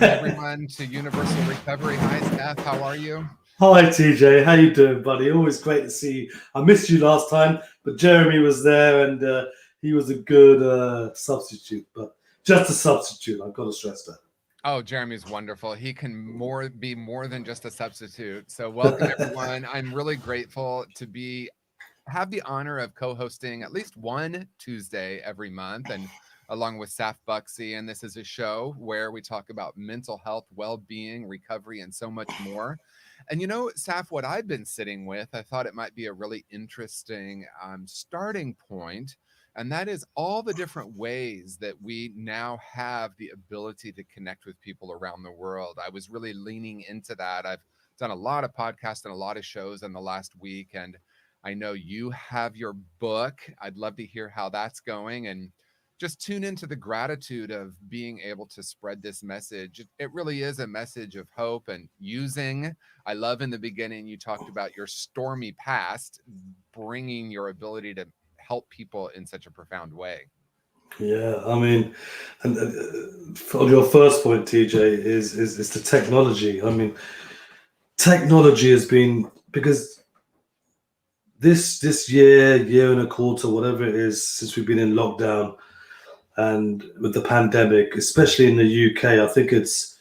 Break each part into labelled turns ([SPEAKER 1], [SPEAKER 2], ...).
[SPEAKER 1] welcome everyone to Universal Recovery. Hi, Steph. How are you?
[SPEAKER 2] Hi TJ, how you doing, buddy? Always great to see you. I missed you last time, but Jeremy was there and he was a good substitute, but just a substitute. I've got to stress
[SPEAKER 1] Oh, Jeremy's wonderful. He can be more than just a substitute. So, welcome
[SPEAKER 2] that.
[SPEAKER 1] everyone. I'm really grateful to be have the honor of co-hosting at least one Tuesday every month, and along with Saf Bucksy. And this is a show where we talk about mental health, well-being, recovery, and so much more. And Saf, what I've been sitting with, I thought it might be a really interesting starting point. And that is all the different ways that we now have the ability to connect with people around the world. I was really leaning into that. I've done a lot of podcasts and a lot of shows in the last week. And I know you have your book. I'd love to hear how that's going. And just tune into the gratitude of being able to spread this message. It really is a message of hope and using. I love in the beginning, you talked about your stormy past, bringing your ability to help people in such a profound way.
[SPEAKER 2] Yeah, I mean, and on your first point, TJ, is the technology. I mean, technology has been because this year and a quarter, whatever it is, since we've been in lockdown and with the pandemic, especially in the UK, I think it's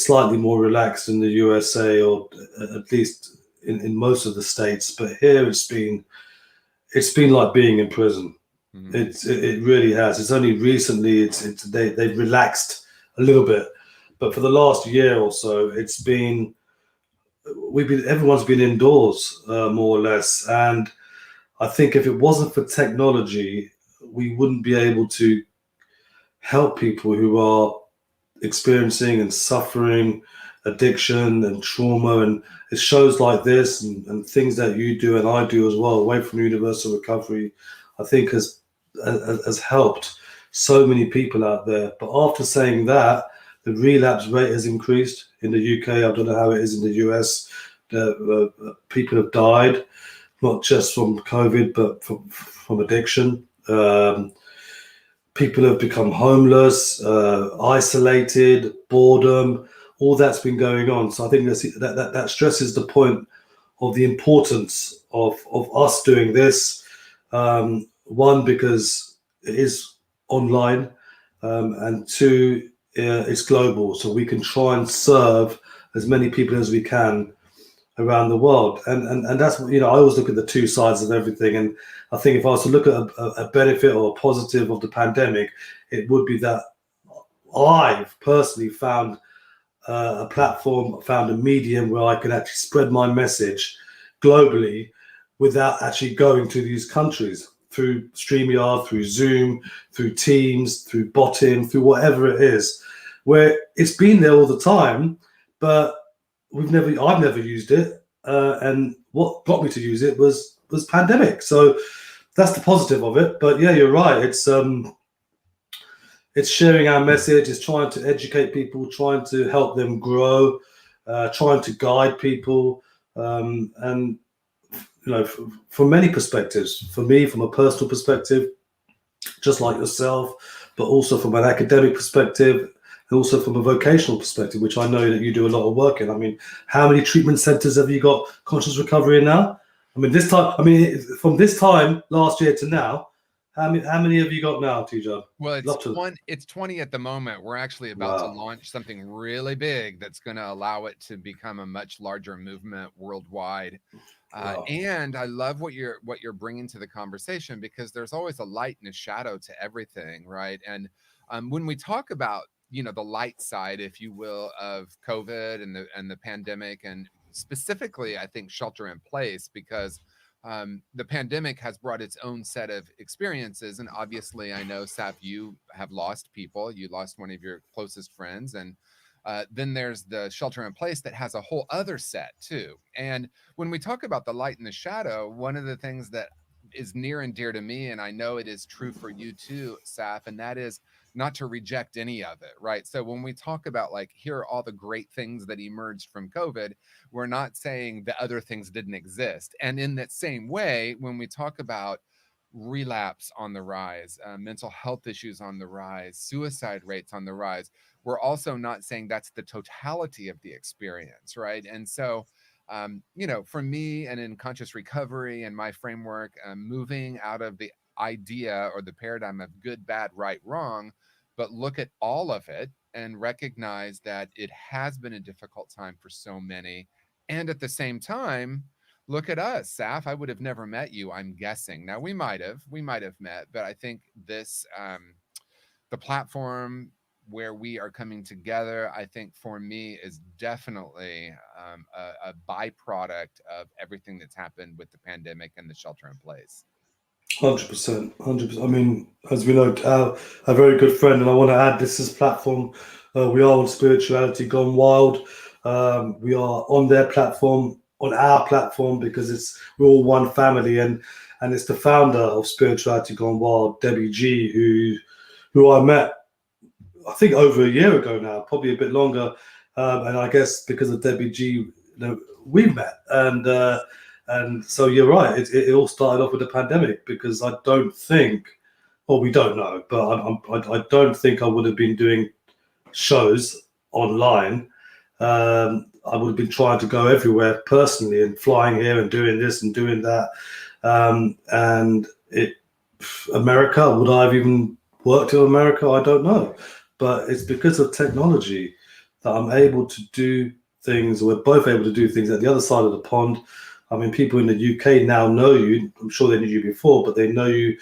[SPEAKER 2] slightly more relaxed in the USA or at least in most of the states. But here it's been like being in prison.
[SPEAKER 1] Mhm.
[SPEAKER 2] It really has. It's only recently they've relaxed a little bit, but for the last year or so, everyone's been indoors more or less, and I think if it wasn't for technology, we wouldn't be able to help people who are experiencing and suffering addiction and trauma. And it's shows like this and things that you do and I do as well, away from Universal Recovery, I think has helped so many people out there. But after saying that, the relapse rate has increased in the UK. I don't know how it is in the US. People have died, not just from COVID, but from addiction. People have become homeless, isolated, boredom. All that's been going on. So I think that stresses the point of the importance of us doing this. One, because it is online, and two, it's global, so we can try and serve as many people as we can around the world. And that's, I always look at the two sides of everything. And I think if I was to look at a benefit or a positive of the pandemic, it would be that I've personally found a platform, found a medium where I could actually spread my message globally without actually going to these countries through StreamYard, through Zoom, through Teams, through botting, through whatever it is, where it's been there all the time, but I've never used it, and what got me to use it was pandemic. So that's the positive of it. But yeah, you're right. It's sharing our message. It's trying to educate people, trying to help them grow, trying to guide people, and from many perspectives. For me, from a personal perspective, just like yourself, but also from an academic perspective, and also from a vocational perspective, which I know that you do a lot of work in. I mean, how many treatment centers have you got conscious recovery in now? I mean, from this time last year to now, how many have you got now, Tijan?
[SPEAKER 1] Well, it's
[SPEAKER 2] Love to.
[SPEAKER 1] 20, it's 20 at the moment. We're actually about to
[SPEAKER 2] Wow.
[SPEAKER 1] launch something really big that's going to allow it to become a much larger movement worldwide.
[SPEAKER 2] Wow.
[SPEAKER 1] And I love what you're bringing to the conversation, because there's always a light and a shadow to everything, right? And when we talk about the light side, if you will, of COVID and the pandemic, and specifically, I think shelter in place, because the pandemic has brought its own set of experiences. And obviously, I know, Saf, you have lost people. You lost one of your closest friends, and then there's the shelter in place that has a whole other set too. And when we talk about the light and the shadow, one of the things that is near and dear to me, and I know it is true for you too, Saf, and that is not to reject any of it, right? So when we talk about, like, here are all the great things that emerged from COVID, we're not saying the other things didn't exist. And in that same way, when we talk about relapse on the rise, mental health issues on the rise, suicide rates on the rise. We're also not saying that's the totality of the experience, right? And so, for me and in conscious recovery and my framework, moving out of the idea or the paradigm of good, bad, right, wrong, but look at all of it and recognize that it has been a difficult time for so many. And at the same time, look at us, Saf. I would have never met you, I'm guessing. Now we might have met, but I think this, the platform where we are coming together, I think for me is definitely a byproduct of everything that's happened with the pandemic and the shelter in place.
[SPEAKER 2] 100%, 100%. I mean, as we know, a very good friend, and I want to add this is platform. We are on Spirituality Gone Wild. We are on their platform, on our platform, because we're all one family, and it's the founder of Spirituality Gone Wild, Debbie G, who I met, I think, over a year ago now, probably a bit longer. And I guess because of Debbie G, we met, and so you're right. It all started off with the pandemic, because I don't think, well, we don't know, but I don't think I would have been doing shows online. I would have been trying to go everywhere personally and flying here and doing this and doing that. And America, would I have even worked in America? I don't know. But it's because of technology that I'm able to do things. We're both able to do things at the other side of the pond. I mean, people in the UK now know you. I'm sure they knew you before, but they know you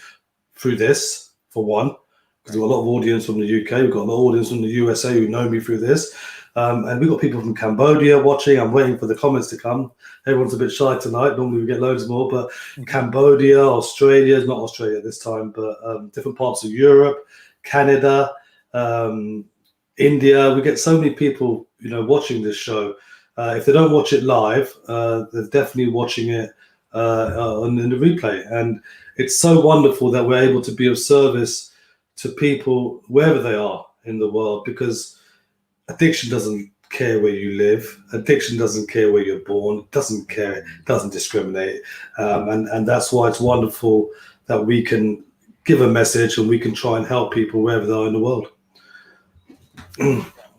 [SPEAKER 2] through this, for one, because we've got a lot of audience from the UK. We've got a lot of audience from the USA who know me through this. And we've got people from Cambodia watching. I'm waiting for the comments to come. Everyone's a bit shy tonight. Normally we get loads more, but Cambodia, Australia, not Australia this time, but different parts of Europe, Canada, India. We get so many people, watching this show. If they don't watch it live, they're definitely watching it in the replay. And it's so wonderful that we're able to be of service to people wherever they are in the world, because addiction doesn't care where you live. Addiction doesn't care where you're born. It doesn't care. It doesn't discriminate. And that's why it's wonderful that we can give a message and we can try and help people wherever they are in the world.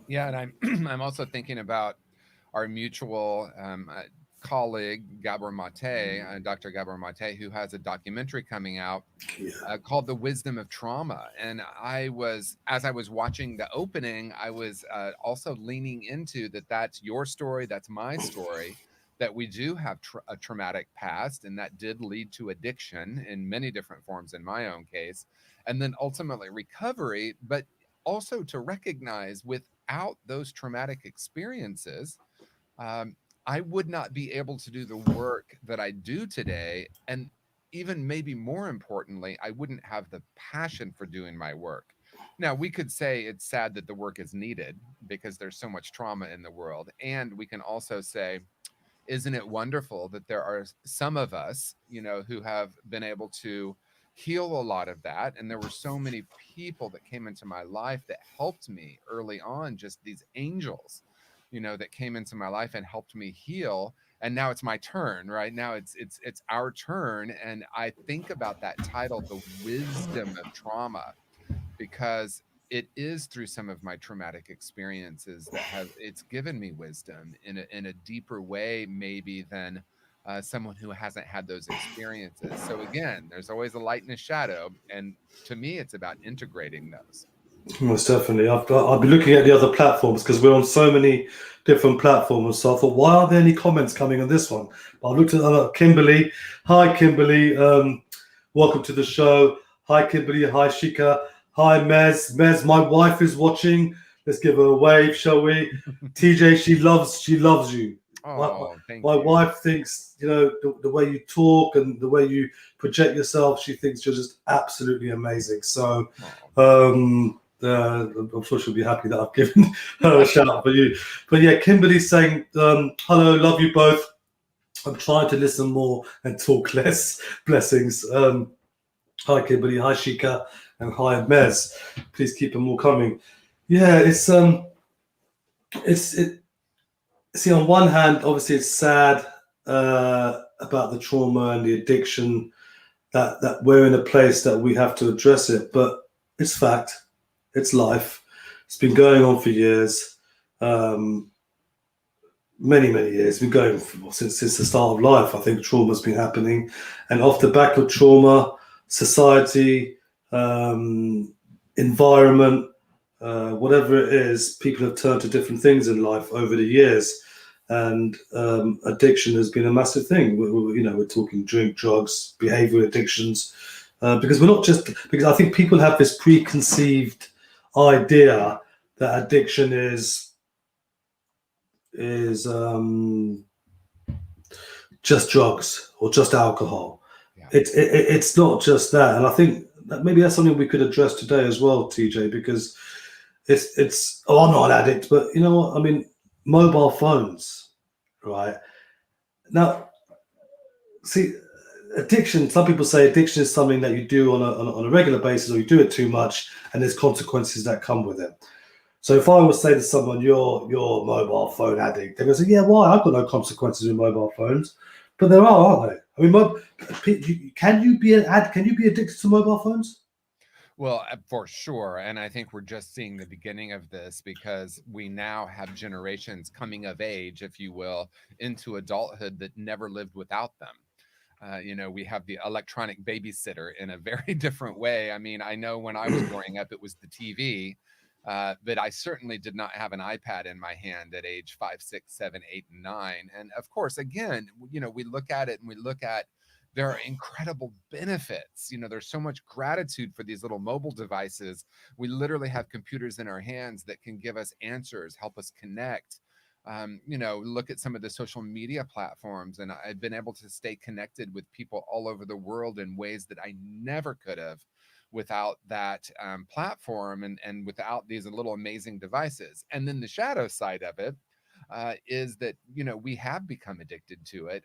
[SPEAKER 1] Yeah, and I'm also thinking about our mutual colleague Gabor Mate, Dr. Gabor Mate, who has a documentary coming out called "The Wisdom of Trauma." And as I was watching the opening, I was also leaning into that. That's your story. That's my story. That we do have a traumatic past, and that did lead to addiction in many different forms in my own case, and then ultimately recovery. But also to recognize without those traumatic experiences, I would not be able to do the work that I do today. And even maybe more importantly, I wouldn't have the passion for doing my work. Now, we could say it's sad that the work is needed because there's so much trauma in the world. And we can also say, isn't it wonderful that there are some of us, who have been able to heal a lot of that. And there were so many people that came into my life that helped me early on, just these angels, that came into my life and helped me heal. And now it's my turn, right? Now it's our turn. And I think about that title, "The Wisdom of Trauma," because it is through some of my traumatic experiences that it's given me wisdom in a deeper way, maybe than someone who hasn't had those experiences. So again, there's always a light and a shadow. And to me, it's about integrating those.
[SPEAKER 2] Most definitely. I've been looking at the other platforms because we're on so many different platforms. So I thought, why aren't there any comments coming on this one? But I looked at Kimberly. Hi, Kimberly. Welcome to the show. Hi, Kimberly. Hi, Shika. Hi, Mez. Mez, my wife is watching. Let's give her a wave, shall we? TJ, she loves you.
[SPEAKER 1] Oh,
[SPEAKER 2] my wife thinks, the way you talk and the way you project yourself, she thinks you're just absolutely amazing. So I'm sure she'll be happy that I've given her a shout out for you. But yeah, Kimberly's saying, hello, love you both. I'm trying to listen more and talk less. Blessings. Hi, Kimberly. Hi, Shika. And hi, Mez. Please keep them all coming. Yeah, see, on one hand, obviously it's sad about the trauma and the addiction that we're in a place that we have to address it. But it's fact, it's life. It's been going on for years, um, many years. It's been going since the start of life. I think trauma's been happening, and off the back of trauma, society, um, environment, whatever it is, people have turned to different things in life over the years. And addiction has been a massive thing. We're talking drink, drugs, behavioral addictions, because we're not just because I think people have this preconceived idea that addiction is just drugs or just alcohol.
[SPEAKER 1] Yeah.
[SPEAKER 2] It's not just that, and I think that maybe that's something we could address today as well, TJ, because it's oh, I'm not an addict, but you know what I mean. Mobile phones, right? Now, see, addiction. Some people say addiction is something that you do on a regular basis, or you do it too much, and there's consequences that come with it. So if I was to say to someone, "You're a mobile phone addict," they're going to say, "Yeah, why? I've got no consequences with mobile phones," but there are, aren't they? I mean, can you be Can you be addicted to mobile phones?
[SPEAKER 1] Well, for sure. And I think we're just seeing the beginning of this because we now have generations coming of age, if you will, into adulthood that never lived without them. We have the electronic babysitter in a very different way. I mean, I know when I was growing up, it was the TV, but I certainly did not have an iPad in my hand at age 5, 6, 7, 8, and 9. And of course, again, we look at it and we look at there are incredible benefits. There's so much gratitude for these little mobile devices. We literally have computers in our hands that can give us answers, help us connect. Look at some of the social media platforms, and I've been able to stay connected with people all over the world in ways that I never could have without that platform and without these little amazing devices. And then the shadow side of it is that we have become addicted to it.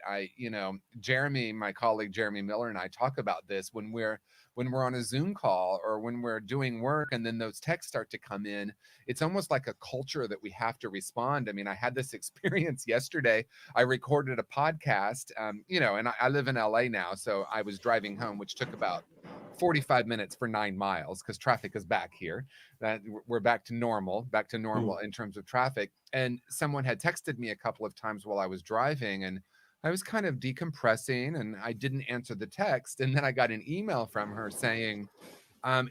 [SPEAKER 1] Jeremy, my colleague Jeremy Miller, and I talk about this when we're on a Zoom call or when we're doing work, and then those texts start to come in. It's almost like a culture that we have to respond. I mean, I had this experience yesterday. I recorded a podcast, and I live in LA now, so I was driving home, which took about 45 minutes for 9 miles because traffic is back here. That we're back to normal in terms of traffic. And someone had texted me a couple of times while I was driving, and I was kind of decompressing and I didn't answer the text. And then I got an email from her saying,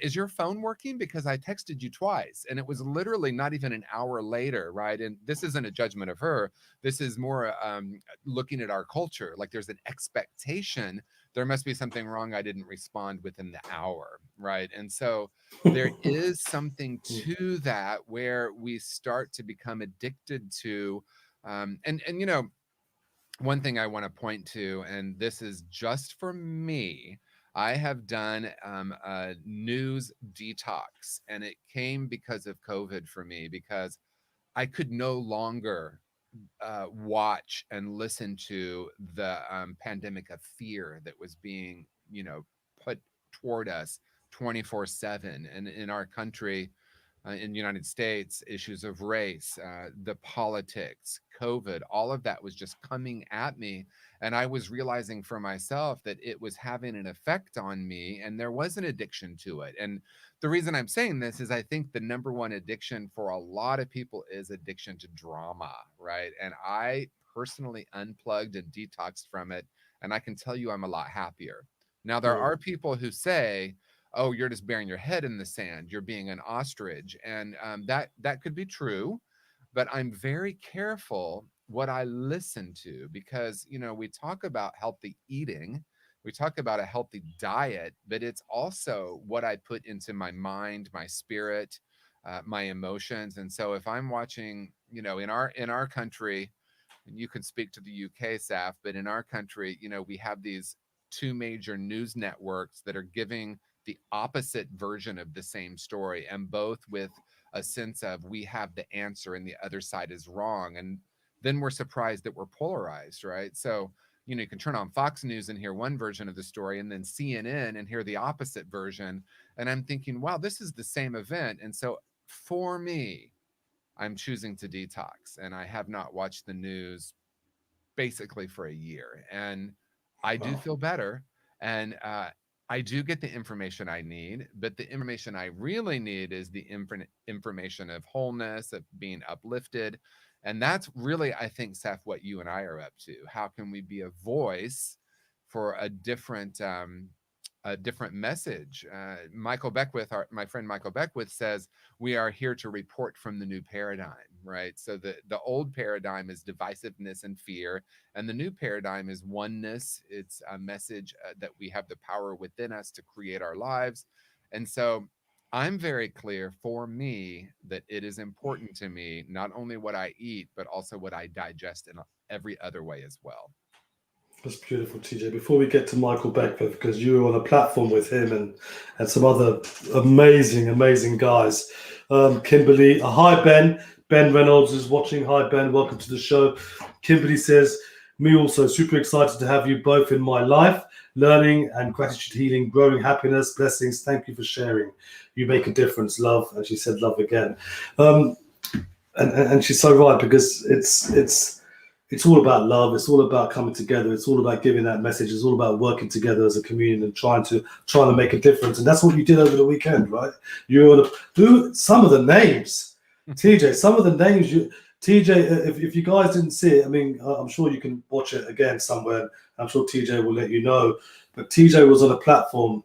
[SPEAKER 1] is your phone working? Because I texted you twice. And it was literally not even an hour later, right? And this isn't a judgment of her. This is more looking at our culture. Like there's an expectation. There must be something wrong. I didn't respond within the hour, right? And so there is something to that where we start to become addicted to, and one thing I want to point to, and this is just for me. I have done a news detox, and it came because of COVID for me because I could no longer watch and listen to the pandemic of fear that was being, put toward us 24/7. And in our country, in the United States, issues of race, the politics, COVID, all of that was just coming at me. And I was realizing for myself that it was having an effect on me and there was an addiction to it. And the reason I'm saying this is I think the number one addiction for a lot of people is addiction to drama, right? And I personally unplugged and detoxed from it. And I can tell you I'm a lot happier. Now, there are people who say, oh, you're just burying your head in the sand, you're being an ostrich, and that could be true, but I'm very careful what I listen to because we talk about healthy eating, we talk about a healthy diet, but it's also what I put into my mind, my spirit, my emotions. And so if I'm watching, in our country, and you can speak to the UK, Saf, but in our country, we have these two major news networks that are giving the opposite version of the same story, and both with a sense of we have the answer and the other side is wrong. And then we're surprised that we're polarized, right? So, you can turn on Fox News and hear one version of the story, and then CNN and hear the opposite version. And I'm thinking, wow, this is the same event. And so for me, I'm choosing to detox, and I have not watched the news basically for a year, and I do
[SPEAKER 2] Wow.
[SPEAKER 1] feel better. And I do get the information I need, but the information I really need is the information of wholeness, of being uplifted. And that's really, I think, Seth, what you and I are up to. How can we be a voice for a different message? Michael Beckwith, my friend Michael Beckwith, says we are here to report from the new paradigm, right? So the old paradigm is divisiveness and fear, and the new paradigm is oneness. It's a message that we have the power within us to create our lives. And so I'm very clear for me that it is important to me, not only what I eat, but also what I digest in every other way as well.
[SPEAKER 2] That's beautiful, TJ. Before we get to Michael Beckwith, because you were on a platform with him and some other amazing guys. Kimberly, hi Ben. Ben Reynolds is watching. Hi Ben, welcome to the show. Kimberly says, me also super excited to have you both in my life, learning and gratitude healing, growing happiness, blessings. Thank you for sharing. You make a difference, love. And she said love again. And she's so right, because it's all about love. It's all about coming together. It's all about giving that message. It's all about working together as a community and trying to make a difference. And that's what you did over the weekend, right? You were some of the names, TJ. Some of the names TJ. If you guys didn't see it, I mean, I'm sure you can watch it again somewhere. I'm sure TJ will let you know. But TJ was on a platform.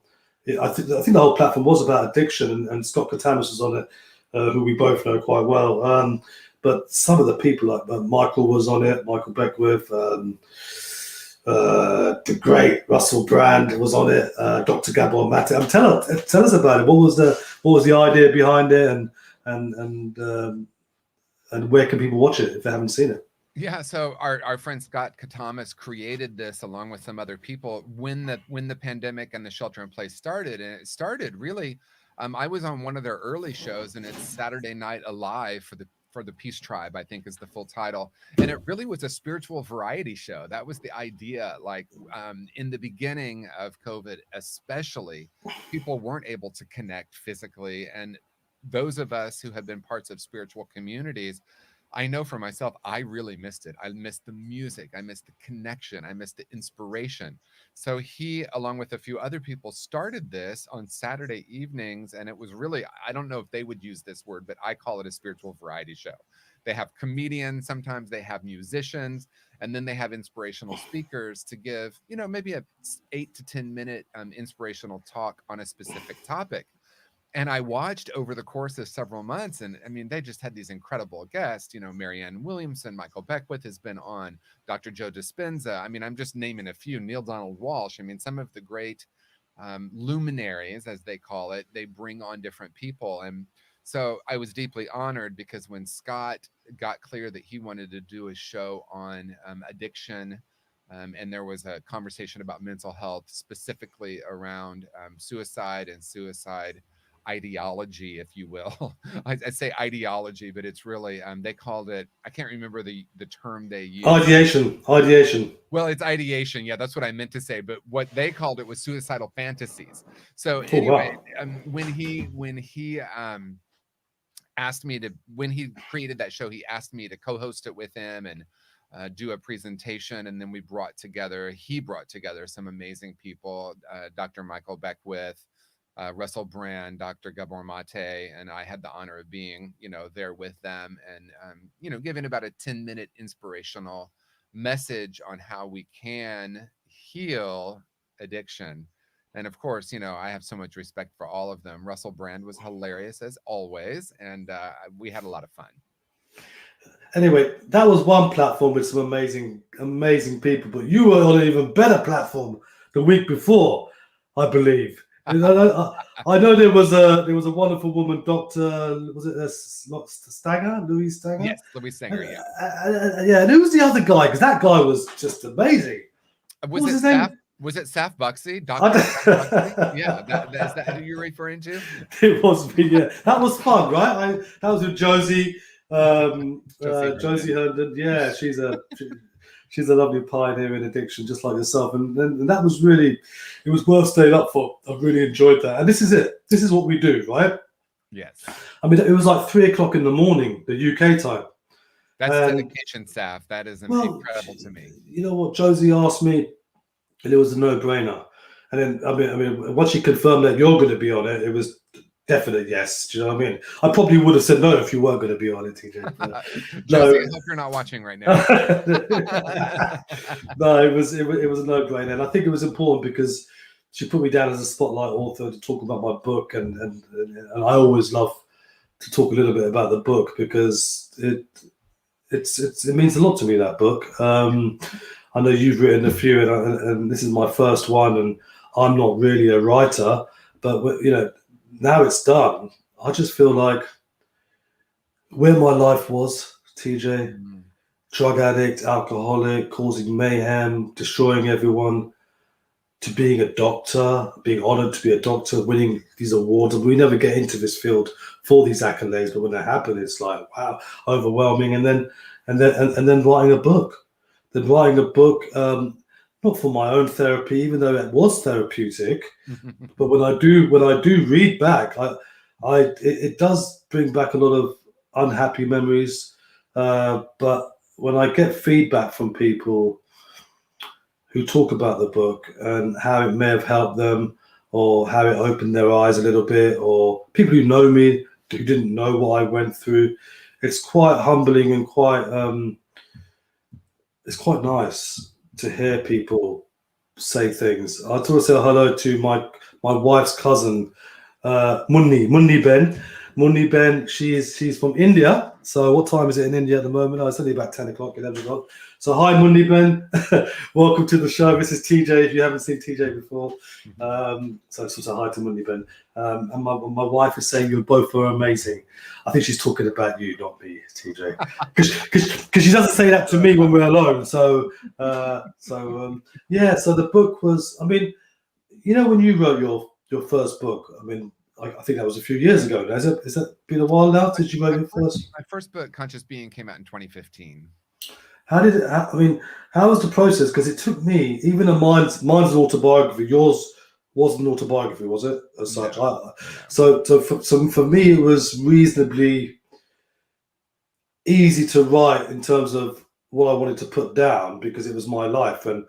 [SPEAKER 2] I think the whole platform was about addiction, and Scott Katamis was on it, who we both know quite well. But some of the people, like Michael was on it, Michael Beckwith, the great Russell Brand was on it, Dr. Gabor Mate. Tell us about it. What was the idea behind it, and where can people watch it if they haven't seen it?
[SPEAKER 1] Yeah, so our friend Scott Katamis created this along with some other people when the pandemic and the shelter in place started, and it started really. I was on one of their early shows, and it's Saturday Night Alive for the Peace Tribe, I think is the full title. And it really was a spiritual variety show. That was the idea. Like in the beginning of COVID, especially, people weren't able to connect physically. And those of us who have been parts of spiritual communities, I know for myself, I really missed it. I missed the music. I missed the connection. I missed the inspiration. So he, along with a few other people, started this on Saturday evenings. And it was really, I don't know if they would use this word, but I call it a spiritual variety show. They have comedians, sometimes they have musicians, and then they have inspirational speakers to give, maybe a 8 to 10 minute inspirational talk on a specific topic. And I watched over the course of several months, and I mean, they just had these incredible guests, Marianne Williamson, Michael Beckwith has been on, Dr. Joe Dispenza. I mean, I'm just naming a few, Neil Donald Walsh. I mean, some of the great luminaries, as they call it, they bring on different people. And so I was deeply honored, because when Scott got clear that he wanted to do a show on addiction, and there was a conversation about mental health, specifically around suicide and suicide ideology, if you will. I say ideology, but it's really they called it, I can't remember the term they used.
[SPEAKER 2] Ideation.
[SPEAKER 1] Well, it's ideation. Yeah, that's what I meant to say. But what they called it was suicidal fantasies. So anyway, wow. When he asked me to, when he created that show, he asked me to co-host it with him and do a presentation. And then he brought together some amazing people, Dr. Michael Beckwith, Russell Brand, Dr. Gabor Mate, and I had the honor of being, there with them and, giving about a 10-minute inspirational message on how we can heal addiction. And of course, I have so much respect for all of them. Russell Brand was hilarious as always, and we had a lot of fun.
[SPEAKER 2] Anyway, that was one platform with some amazing people, but you were on an even better platform the week before, I believe. I know there was a wonderful woman, Dr. Was it Stanger, Louise Stanger?
[SPEAKER 1] Yes, Louise Stanger. Yeah.
[SPEAKER 2] And who was the other guy? Because that guy was just amazing.
[SPEAKER 1] Was it his name? Was it Saf Buxey? Dr. Saf Buxey? Yeah, is that who you're referring to?
[SPEAKER 2] It was me. Yeah, that was fun, right? That was with Josie. Josie Herndon. Yeah, she's a lovely pioneer in addiction, just like yourself, and that was really, it was worth staying up for. I really enjoyed that, and this is it. This is what we do, right?
[SPEAKER 1] Yes.
[SPEAKER 2] I mean, it was like 3:00 in the morning, the UK time.
[SPEAKER 1] That's dedication, Saf. That is incredible to me.
[SPEAKER 2] You know what? Josie asked me, and it was a no-brainer. And then, once you confirmed that you're going to be on it, it was definite yes. Do you know what I mean? I probably would have said no if you weren't going to be on it, TJ. But
[SPEAKER 1] Josie,
[SPEAKER 2] no,
[SPEAKER 1] I hope you're not watching right now.
[SPEAKER 2] no, it was a no-brainer, and I think it was important because she put me down as a spotlight author to talk about my book, and I always love to talk a little bit about the book because it means a lot to me, that book. I know you've written a few, and this is my first one, and I'm not really a writer, but now it's done. I just feel like where my life was, TJ,
[SPEAKER 1] Mm.
[SPEAKER 2] drug addict, alcoholic, causing mayhem, destroying everyone, to being a doctor, being honored to be a doctor, winning these awards. And we never get into this field for these accolades, but when they happen, it's like, wow, overwhelming. And then writing a book. Then writing a book, not for my own therapy, even though it was therapeutic, but when I do read back, it does bring back a lot of unhappy memories. But when I get feedback from people who talk about the book and how it may have helped them, or how it opened their eyes a little bit, or people who know me who didn't know what I went through, it's quite humbling and it's quite nice to hear people say things. I want to say hello to my wife's cousin, Munni Ben. Munni Ben, she's from India. So what time is it in India at the moment? Oh, it's only about 10 o'clock, 11 o'clock. So hi, Munni Ben. Welcome to the show. This is TJ, if you haven't seen TJ before. So just say hi to Munni Ben. And my wife is saying you both are amazing. I think she's talking about you, not me, TJ. Because she doesn't say that to me when we're alone. So yeah, so the book was, when you wrote your first book, I think that was a few years ago. Has that been a while now since you wrote your first?
[SPEAKER 1] My first book, Conscious Being, came out in 2015.
[SPEAKER 2] How did it? How was the process? Because it took me, even though mine's an autobiography. Yours wasn't an autobiography, was it? As such,
[SPEAKER 1] No.
[SPEAKER 2] So for me, it was reasonably easy to write in terms of what I wanted to put down because it was my life, and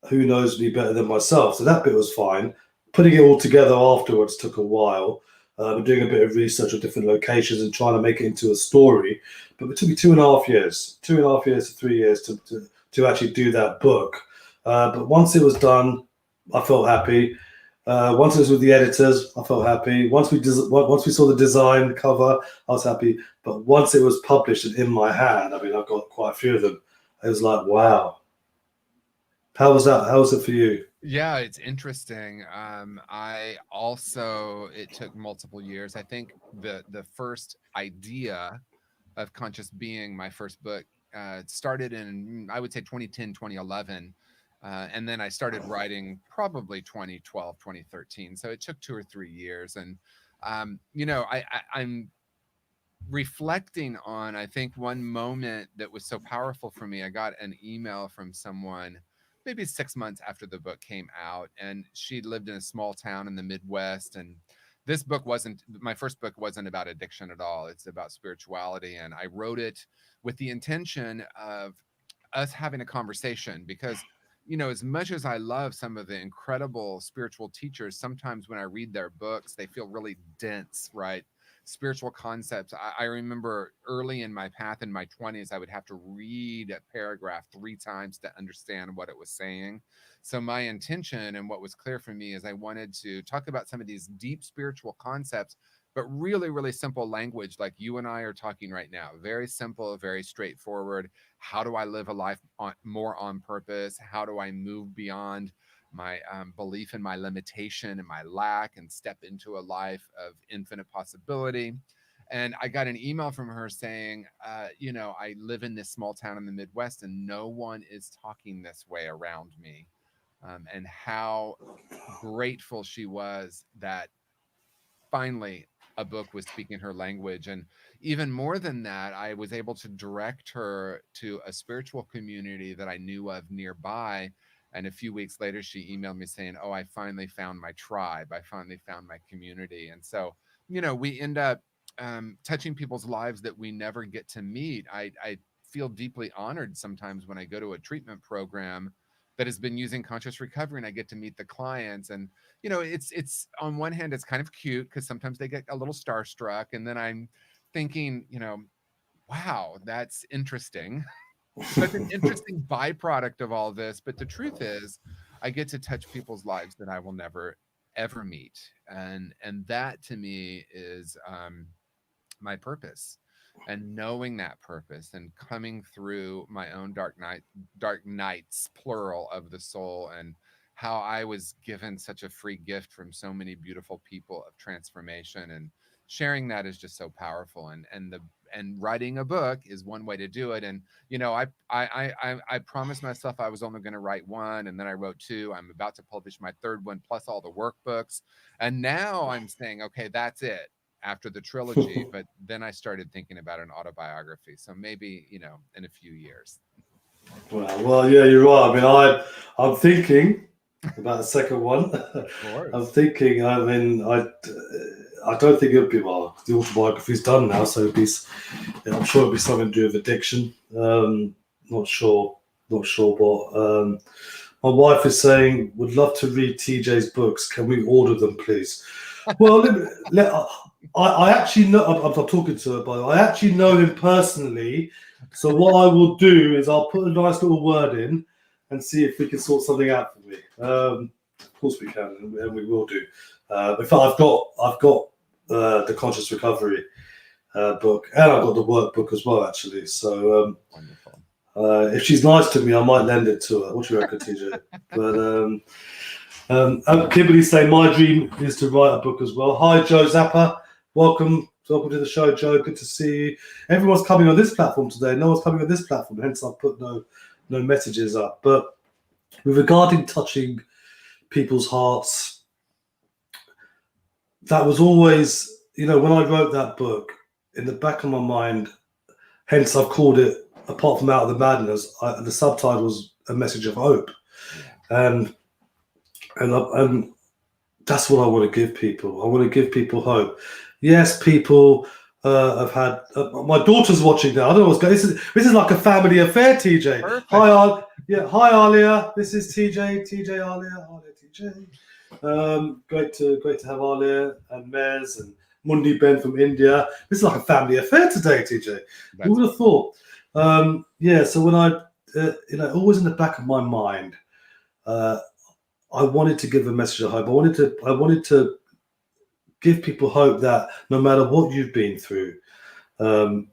[SPEAKER 2] who knows me better than myself. So that bit was fine. Putting it all together afterwards took a while. Doing a bit of research on different locations and trying to make it into a story. But it took me 2.5 years, 2.5 years to 3 years to actually do that book. But once it was done, I felt happy. Once it was with the editors, I felt happy. Once we saw the design cover, I was happy. But once it was published and in my hand, I've got quite a few of them. It was like, wow. How was that? How was it for you?
[SPEAKER 1] Yeah, it's interesting. It took multiple years. I think the first idea of Conscious Being, my first book, started in, I would say, 2010, 2011. And then I started writing probably 2012, 2013. So it took 2 or 3 years. And, I'm reflecting on, I think, one moment that was so powerful for me. I got an email from someone maybe 6 months after the book came out, and she lived in a small town in the Midwest. And this book wasn't, my first book wasn't about addiction at all. It's about spirituality. And I wrote it with the intention of us having a conversation because, as much as I love some of the incredible spiritual teachers, sometimes when I read their books, they feel really dense, right? Spiritual concepts. I remember early in my path in my 20s, I would have to read a paragraph 3 times to understand what it was saying. So, my intention and what was clear for me is I wanted to talk about some of these deep spiritual concepts, but really, really simple language like you and I are talking right now. Very simple, very straightforward. How do I live a life more on purpose? How do I move beyond my belief in my limitation and my lack and step into a life of infinite possibility? And I got an email from her saying, I live in this small town in the Midwest and no one is talking this way around me. And how grateful she was that finally a book was speaking her language. And even more than that, I was able to direct her to a spiritual community that I knew of nearby. And a few weeks later, she emailed me saying, "Oh, I finally found my tribe. I finally found my community." And so, we end up touching people's lives that we never get to meet. I feel deeply honored sometimes when I go to a treatment program that has been using conscious recovery, and I get to meet the clients. And it's on one hand, it's kind of cute because sometimes they get a little starstruck, and then I'm thinking, wow, that's interesting. So it's an interesting byproduct of all this. But the truth is, I get to touch people's lives that I will never ever meet, and that to me is my purpose. And knowing that purpose and coming through my own dark nights, plural, of the soul, and how I was given such a free gift from so many beautiful people of transformation, and sharing that is just so powerful. And writing a book is one way to do it. And I promised myself I was only going to write one, and then I wrote two. I'm about to publish my third one, plus all the workbooks. And now I'm saying, okay, that's it after the trilogy. But then I started thinking about an autobiography. So maybe, in a few years.
[SPEAKER 2] Well, yeah, you're right. I mean, I'm thinking about the second one.
[SPEAKER 1] Of course.
[SPEAKER 2] I'm thinking. I mean, I don't think it'll be, well, the autobiography's done now, so I'm sure it'll be something to do with addiction. Not sure what. My wife is saying, would love to read TJ's books. Can we order them, please? Well, I actually know, I'm talking to her, by the way. I actually know him personally. So what I will do is I'll put a nice little word in and see if we can sort something out for me. Of course we can, and we will do. In fact, I've got the Conscious Recovery book, and I've got the workbook as well, actually. So
[SPEAKER 1] Wonderful.
[SPEAKER 2] if she's nice to me, I might lend it to her. What do you reckon, TJ? But Kimberly's saying my dream is to write a book as well. Hi, Joe Zappa. Welcome to the show, Joe. Good to see you. Everyone's coming on this platform today. No one's coming on this platform, hence I've put no messages up. But with regarding touching people's hearts, that was always, when I wrote that book, in the back of my mind, hence I've called it, apart from Out of the Madness, the subtitle was A Message of Hope. And that's what I want to give people. I want to give people hope. Yes, people have had. My daughter's watching now. I don't know what's going. This is like a family affair, TJ.
[SPEAKER 1] Perfect.
[SPEAKER 2] Hi, Alia. This is TJ. Alia, TJ. Great to have Alia and Mez and Mundi Ben from India. This is like a family affair today, TJ. Who would have thought? So when I, always in the back of my mind, I wanted to give a message of hope. I wanted to give people hope that no matter what you've been through,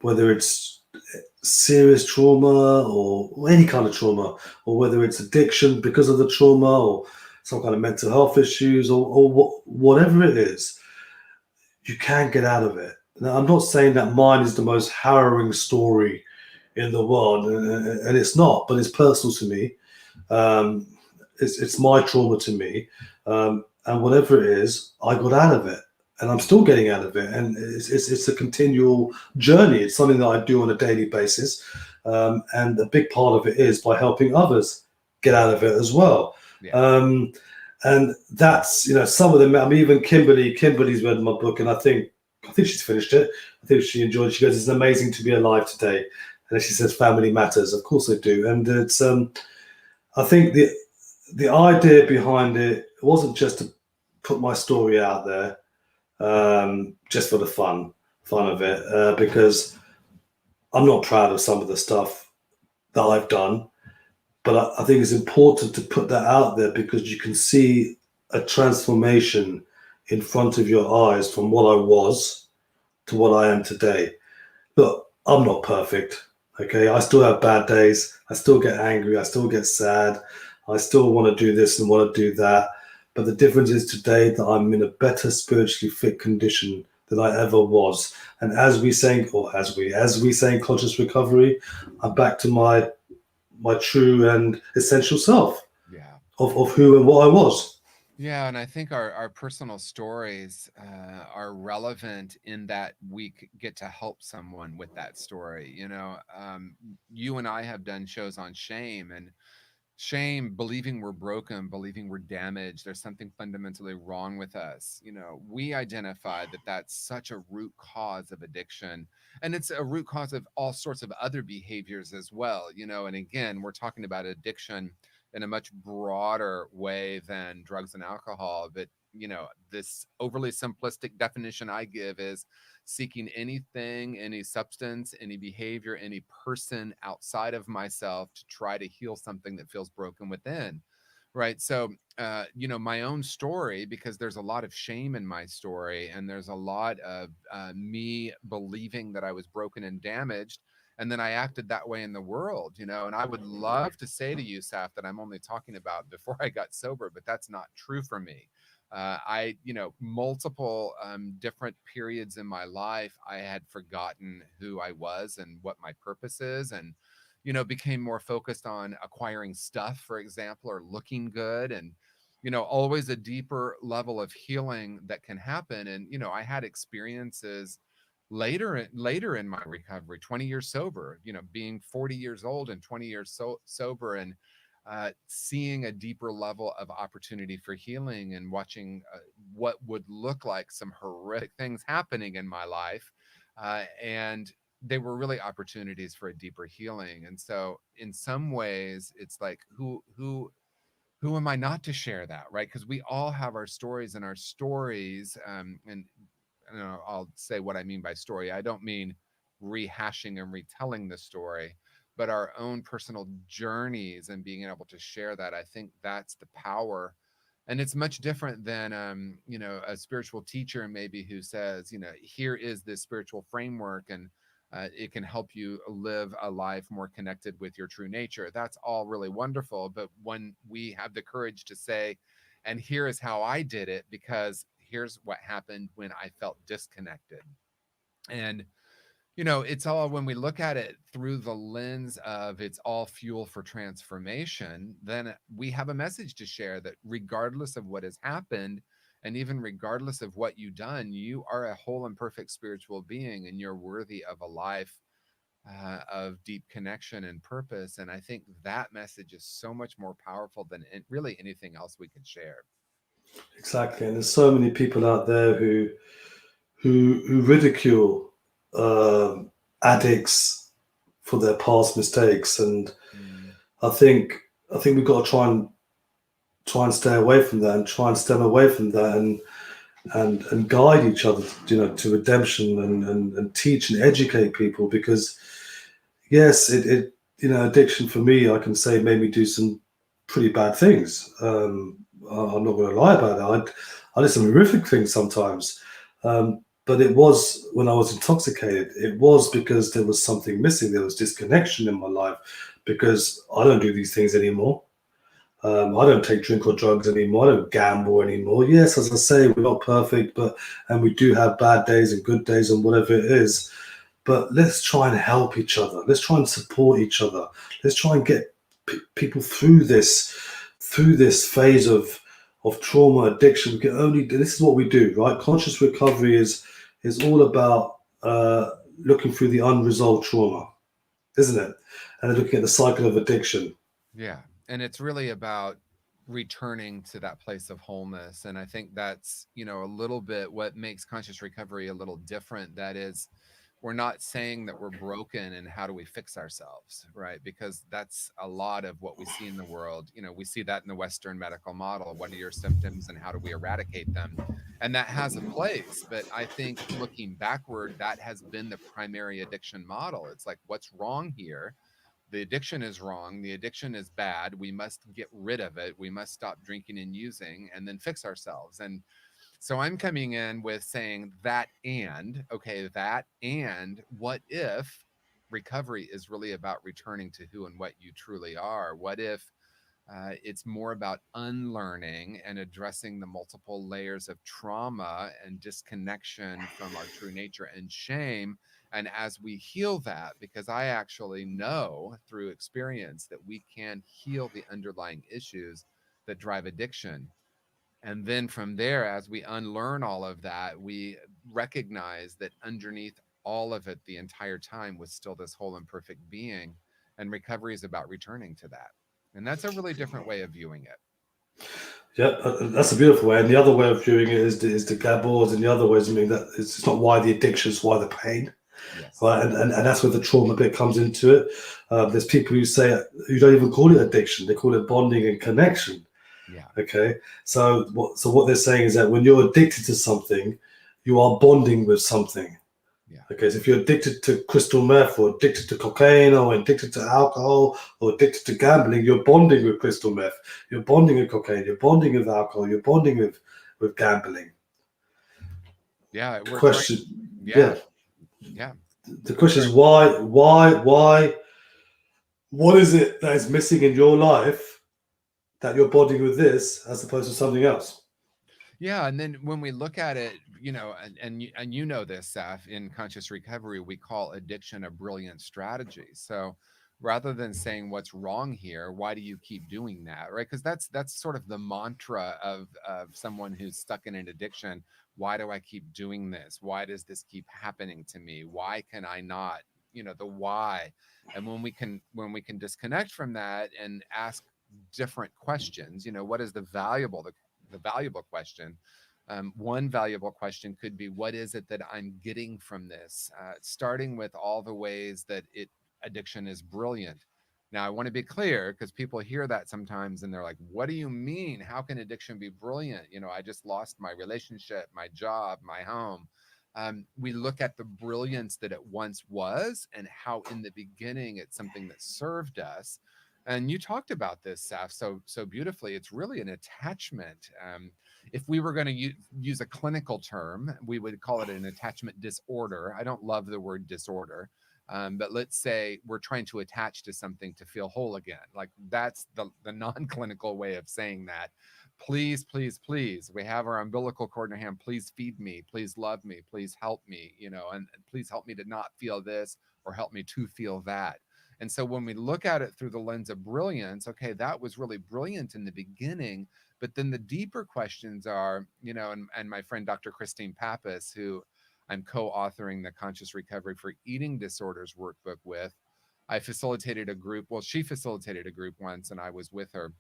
[SPEAKER 2] whether it's serious trauma or any kind of trauma, or whether it's addiction because of the trauma, or some kind of mental health issues, or whatever it is, you can get out of it. Now, I'm not saying that mine is the most harrowing story in the world, and it's not, but it's personal to me. It's my trauma to me, and whatever it is, I got out of it, and I'm still getting out of it, and it's a continual journey. It's something that I do on a daily basis, and a big part of it is by helping others get out of it as well. Yeah. And that's, some of them. I mean, even Kimberly's read my book, and I think she's finished it. I think she enjoyed it. She goes, "It's amazing to be alive today," and then she says, "Family matters." Of course they do, and it's. I think the idea behind it wasn't just to put my story out there, just for the fun of it, because I'm not proud of some of the stuff that I've done, but I think it's important to put that out there because you can see a transformation in front of your eyes from what I was to what I am today. Look, I'm not perfect. Okay, I still have bad days. I still get angry. I still get sad. I still want to do this and want to do that. But the difference is today that I'm in a better spiritually fit condition than I ever was. And as we say in Conscious Recovery, I'm back to my true and essential self.
[SPEAKER 1] Yeah.
[SPEAKER 2] Of who and what I was.
[SPEAKER 1] Yeah, and I think our personal stories are relevant in that we get to help someone with that story. You and I have done shows on shame, and shame, believing we're broken, believing we're damaged, there's something fundamentally wrong with us. We identified that that's such a root cause of addiction, and it's a root cause of all sorts of other behaviors as well. And again, we're talking about addiction in a much broader way than drugs and alcohol. But, this overly simplistic definition I give is seeking anything, any substance, any behavior, any person outside of myself to try to heal something that feels broken within. Right. So, my own story, because there's a lot of shame in my story, and there's a lot of me believing that I was broken and damaged. And then I acted that way in the world, and I would love to say to you, Saf, that I'm only talking about before I got sober, but that's not true for me. Multiple different periods in my life, I had forgotten who I was and what my purpose is, and became more focused on acquiring stuff, for example, or looking good. And, always a deeper level of healing that can happen. And, I had experiences later in my recovery, 20 years sober, being 40 years old and 20 years sober, and seeing a deeper level of opportunity for healing, and watching what would look like some horrific things happening in my life. And they were really opportunities for a deeper healing. And so in some ways it's like, who am I not to share that, right? Because we all have our stories, and our stories, and I'll say what I mean by story. I don't mean rehashing and retelling the story, but our own personal journeys, and being able to share that. I think that's the power. And it's much different than, a spiritual teacher maybe who says, here is this spiritual framework, and it can help you live a life more connected with your true nature. That's all really wonderful. But when we have the courage to say, and here is how I did it, because here's what happened when I felt disconnected. And, it's all, when we look at it through the lens of it's all fuel for transformation, then we have a message to share that regardless of what has happened, and even regardless of what you've done, you are a whole and perfect spiritual being, and you're worthy of a life of deep connection and purpose. And I think that message is so much more powerful than really anything else we can share.
[SPEAKER 2] Exactly, and there's so many people out there who ridicule addicts for their past mistakes, and
[SPEAKER 1] Mm.
[SPEAKER 2] I think we've got to try and stay away from that, and try and stem away from that, and guide each other, to redemption, and teach and educate people. Because yes, it addiction for me, I can say, made me do some pretty bad things. I'm not going to lie about it. I did some horrific things sometimes. But it was when I was intoxicated. It was because there was something missing. There was disconnection in my life, because I don't do these things anymore. I don't take drink or drugs anymore. I don't gamble anymore. Yes, as I say, we're not perfect, and we do have bad days and good days and whatever it is. But let's try and help each other. Let's try and support each other. Let's try and get people through this phase of trauma, addiction. We can only, this is what we do, right? Conscious recovery is all about looking through the unresolved trauma, isn't it? And then looking at the cycle of addiction.
[SPEAKER 1] Yeah. And it's really about returning to that place of wholeness. And I think that's, a little bit what makes conscious recovery a little different. That is, we're not saying that we're broken and how do we fix ourselves, right? Because that's a lot of what we see in the world. We see that in the Western medical model. What are your symptoms and how do we eradicate them? And that has a place. But I think looking backward, that has been the primary addiction model. It's like, what's wrong here? The addiction is wrong. The addiction is bad. We must get rid of it. We must stop drinking and using, and then fix ourselves. And so I'm coming in with saying that, and what if recovery is really about returning to who and what you truly are? What if it's more about unlearning and addressing the multiple layers of trauma and disconnection from our true nature and shame? And as we heal that, because I actually know through experience that we can heal the underlying issues that drive addiction. And then from there, as we unlearn all of that, we recognize that underneath all of it, the entire time, was still this whole and perfect being. And recovery is about returning to that. And that's a really different way of viewing it.
[SPEAKER 2] Yeah, that's a beautiful way. And the other way of viewing it is the Gabors, and the other ways. I mean, that it's not why the addiction, it's why the pain.
[SPEAKER 1] Yes.
[SPEAKER 2] right? And that's where the trauma bit comes into it. There's people who don't even call it addiction; they call it bonding and connection.
[SPEAKER 1] Yeah.
[SPEAKER 2] Okay, so what they're saying is that when you're addicted to something, you are bonding with something.
[SPEAKER 1] Yeah.
[SPEAKER 2] Okay, so if you're addicted to crystal meth or addicted to cocaine or addicted to alcohol or addicted to gambling, you're bonding with crystal meth, you're bonding with cocaine, you're bonding with alcohol, you're bonding with gambling.
[SPEAKER 1] Yeah.
[SPEAKER 2] The
[SPEAKER 1] We're trying.
[SPEAKER 2] question,
[SPEAKER 1] Yeah.
[SPEAKER 2] yeah,
[SPEAKER 1] Yeah.
[SPEAKER 2] the question is why, what is it that is missing in your life that you're bonding with this as opposed to something else?
[SPEAKER 1] Yeah, and then when we look at it, and you know this, Saf, in conscious recovery, we call addiction a brilliant strategy. So rather than saying what's wrong here, why do you keep doing that, right? Because that's sort of the mantra of someone who's stuck in an addiction. Why do I keep doing this? Why does this keep happening to me? Why can I not? The why. And when we can disconnect from that and ask different questions, what is the valuable question. One valuable question could be, what is it that I'm getting from this? Starting with all the ways that addiction is brilliant. Now, I want to be clear because people hear that sometimes and they're like, what do you mean? How can addiction be brilliant? I just lost my relationship, my job, my home. We look at the brilliance that it once was and how in the beginning it's something that served us. And you talked about this, Saf, so beautifully. It's really an attachment. If we were going to use a clinical term, we would call it an attachment disorder. I don't love the word disorder, but let's say we're trying to attach to something to feel whole again. Like that's the non-clinical way of saying that. Please, please, please. We have our umbilical cord in our hand. Please feed me. Please love me. Please help me. And please help me to not feel this or help me to feel that. And so when we look at it through the lens of brilliance, okay, that was really brilliant in the beginning. But then the deeper questions are, and my friend Dr. Christine Pappas, who I'm co-authoring the Conscious Recovery for Eating Disorders workbook with, I facilitated a group. Well, she facilitated a group once and I was with her.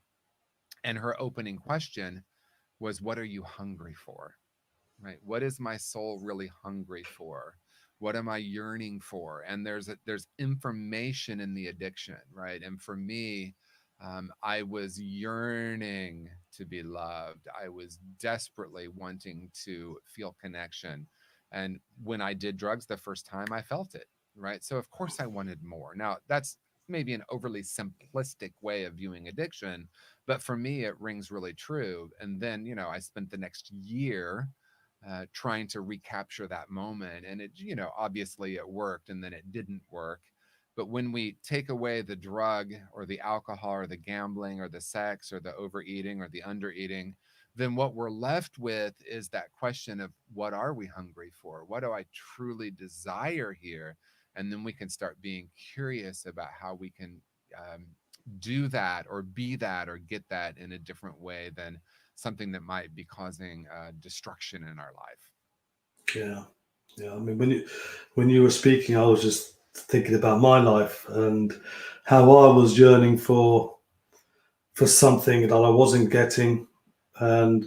[SPEAKER 1] And her opening question was, what are you hungry for? Right? What is my soul really hungry for? What am I yearning for? And there's information in the addiction, right? And for me, I was yearning to be loved. I was desperately wanting to feel connection. And when I did drugs the first time, I felt it, right? So of course I wanted more. Now that's maybe an overly simplistic way of viewing addiction, but for me it rings really true. And then I spent the next year trying to recapture that moment. And obviously it worked and then it didn't work. But when we take away the drug or the alcohol or the gambling or the sex or the overeating or the undereating, then what we're left with is that question of what are we hungry for? What do I truly desire here? And then we can start being curious about how we can um, do that or be that or get that in a different way than something that might be causing destruction in our life.
[SPEAKER 2] Yeah, yeah. I mean, when you were speaking, I was just thinking about my life and how I was yearning for something that I wasn't getting, and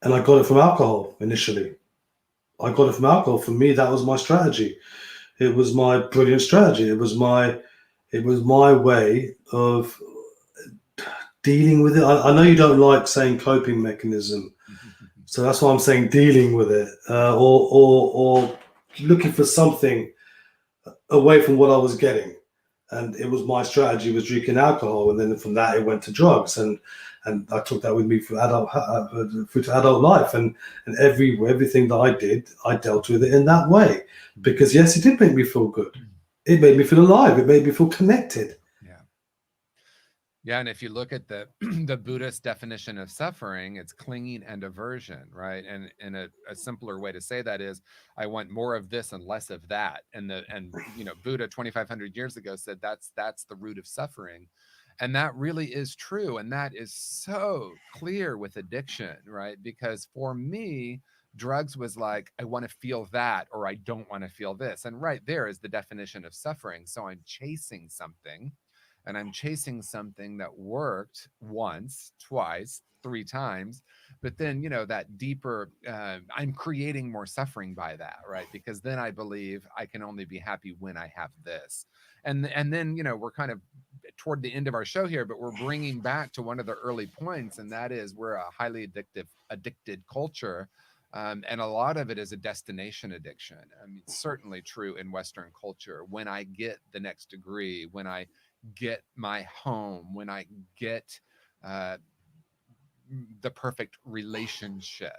[SPEAKER 2] and I got it from alcohol initially. I got it from alcohol. For me, that was my strategy. It was my brilliant strategy. It was my way of dealing with it. I know you don't like saying coping mechanism, so that's why I'm saying dealing with it, or looking for something away from what I was getting. And it was my strategy was drinking alcohol, and then from that it went to drugs, and I took that with me for adult life, and everything that I did, I dealt with it in that way, because yes, it did make me feel good. It made me feel alive. It made me feel connected.
[SPEAKER 1] Yeah. Yeah, and if you look at the the Buddhist definition of suffering, it's clinging and aversion, right? And a simpler way to say that is, I want more of this and less of that. And Buddha 2,500 years ago said that's the root of suffering, and that really is true, and that is so clear with addiction, right? Because for me, drugs was like, I want to feel that or I don't want to feel this, and right there is the definition of suffering. So I'm chasing something and I'm chasing something that worked once, twice, three times, but then, that deeper, I'm creating more suffering by that, right? Because then I believe I can only be happy when I have this. And then, we're kind of toward the end of our show here, but we're bringing back to one of the early points, and that is we're a highly addicted culture. And a lot of it is a destination addiction. I mean, certainly true in Western culture. When I get the next degree, when I get my home, when I get uh, the perfect relationship,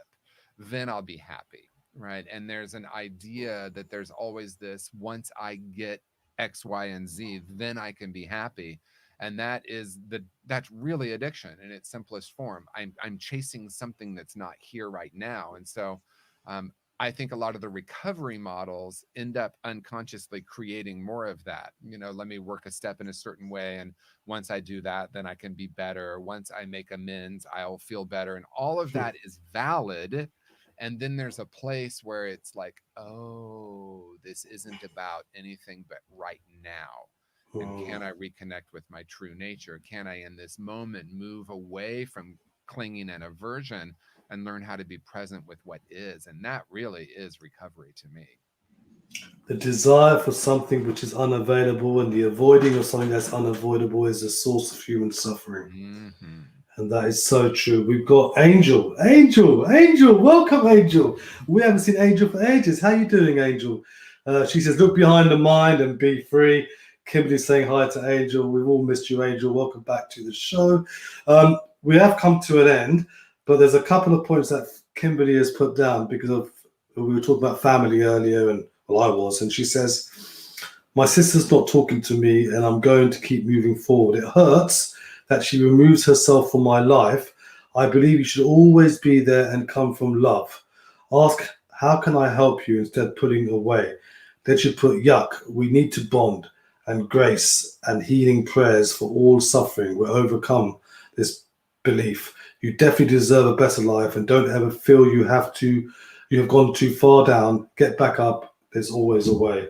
[SPEAKER 1] then I'll be happy, right? And there's an idea that there's always this, once I get X, Y, and Z, then I can be happy. And that's really addiction in its simplest form. I'm chasing something that's not here right now. And so I think a lot of the recovery models end up unconsciously creating more of that. Let me work a step in a certain way, and once I do that, then I can be better. Once I make amends, I'll feel better. And all of that is valid. And then there's a place where it's like, oh, this isn't about anything but right now. And can I reconnect with my true nature? Can I, in this moment, move away from clinging and aversion and learn how to be present with what is? And that really is recovery to me.
[SPEAKER 2] The desire for something which is unavailable and the avoiding of something that's unavoidable is a source of human suffering.
[SPEAKER 1] Mm-hmm.
[SPEAKER 2] And that is so true. We've got Angel. Angel, welcome, Angel. We haven't seen Angel for ages. How you doing, Angel? She says, look behind the mind and be free. Kimberly saying hi to Angel. We've all missed you, Angel. Welcome back to the show. We have come to an end, but there's a couple of points that Kimberly has put down because of, we were talking about family earlier, and well, I was, and she says, my sister's not talking to me and I'm going to keep moving forward. It hurts that she removes herself from my life. I believe you should always be there and come from love. Ask, how can I help you, instead of pulling away? Then she put, yuck, we need to bond, and grace and healing prayers for all suffering will overcome this belief. You definitely deserve a better life, and don't ever feel you have gone too far down. Get back up. There's always a way.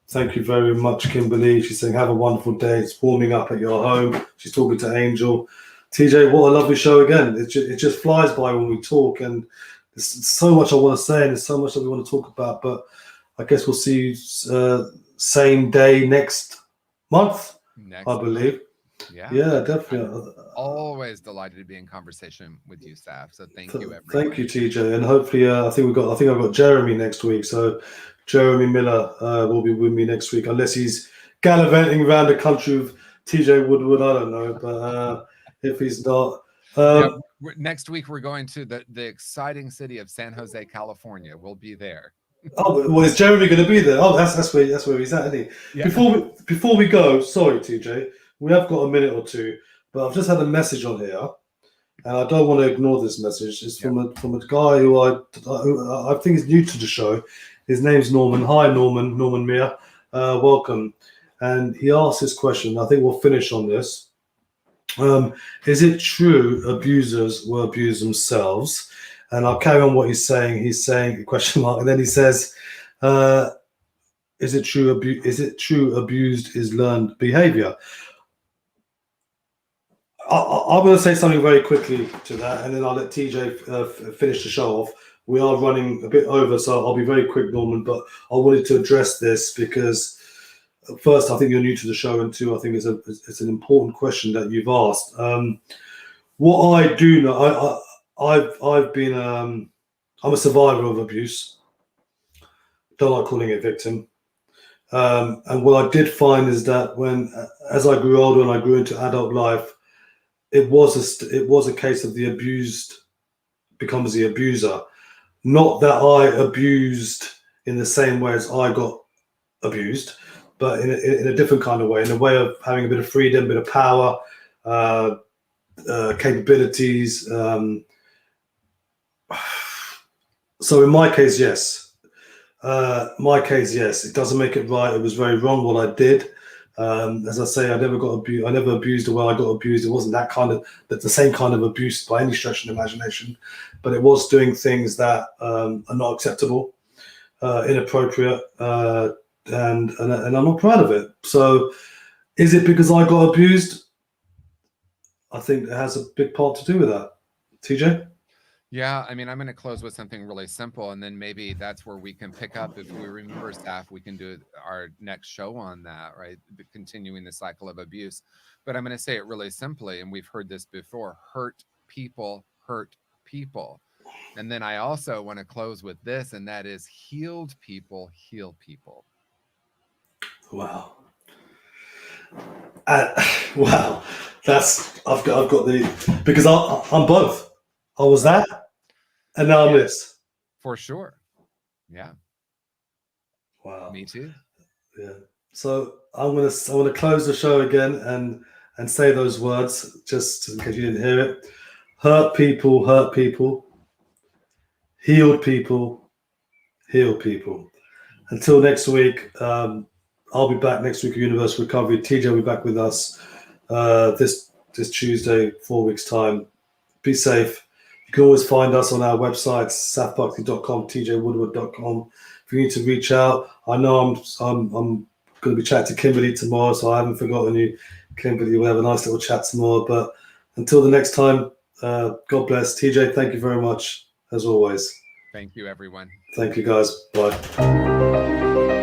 [SPEAKER 2] Thank you very much, Kimberly. She's saying, have a wonderful day. It's warming up at your home. She's talking to Angel. TJ, what a lovely show again. It just flies by when we talk, and there's so much I want to say, and there's so much that we want to talk about, but I guess we'll see you same day next month, I believe.
[SPEAKER 1] Yeah,
[SPEAKER 2] definitely.
[SPEAKER 1] Always delighted to be in conversation with you, Saf. So thank you, everyone.
[SPEAKER 2] Thank you, TJ, and hopefully, I think I've got Jeremy next week. So Jeremy Miller will be with me next week, unless he's gallivanting around the country with TJ Woodward. I don't know, but if he's not,
[SPEAKER 1] next week we're going to the exciting city of San Jose, California. We'll be there.
[SPEAKER 2] Oh, well, is Jeremy going to be there? Oh, that's where he's at, isn't he? Yeah. Before we go, sorry, TJ, we have got a minute or two, but I've just had a message on here, and I don't want to ignore this message. It's from a guy who I think is new to the show. His name's Norman. Hi, Norman Meir. Welcome. And he asked this question. I think we'll finish on this. Is it true abusers will abuse themselves? And I'll carry on what he's saying. He's saying question mark, and then he says, "Is it true? Is it true? Abused is learned behavior." I'm going to say something very quickly to that, and then I'll let TJ finish the show off. We are running a bit over, so I'll be very quick, Norman. But I wanted to address this because, first, I think you're new to the show, and two, I think it's an important question that you've asked. What I do know, I've been I'm a survivor of abuse. Don't like calling it victim. And what I did find is that as I grew older and I grew into adult life, it was a case of the abused becomes the abuser. Not that I abused in the same way as I got abused, but in a different kind of way, in a way of having a bit of freedom, a bit of power, capabilities. So in my case, yes. It doesn't make it right. It was very wrong what I did. As I say, I never abused the way I got abused. It wasn't the same kind of abuse by any stretch of the imagination, but it was doing things that are not acceptable, inappropriate, and I'm not proud of it. So Is it because I got abused? I think it has a big part to do with that. TJ?
[SPEAKER 1] Yeah, I mean, I'm going to close with something really simple, and then maybe that's where we can pick up. If we remember, staff, we can do our next show on that, right? Continuing the cycle of abuse. But I'm going to say it really simply, and we've heard this before: hurt people hurt people. And then I also want to close with this, and that is healed people heal people.
[SPEAKER 2] Wow. Wow. I've got the, because I'm both. I was that, and now I'm this.
[SPEAKER 1] For sure. Yeah.
[SPEAKER 2] Wow.
[SPEAKER 1] Me too.
[SPEAKER 2] Yeah. So I want to close the show again and say those words just in case you didn't hear it. Hurt people hurt people. Healed people heal people. Until next week, I'll be back next week at Universal Recovery. TJ will be back with us this Tuesday, 4 weeks' time. Be safe. You can always find us on our websites, safbuckley.com, tjwoodward.com. If you need to reach out, I know I'm going to be chatting to Kimberly tomorrow, so I haven't forgotten you. Kimberly, we'll have a nice little chat tomorrow. But until the next time, God bless. TJ, thank you very much, as always.
[SPEAKER 1] Thank you, everyone.
[SPEAKER 2] Thank you, guys. Bye.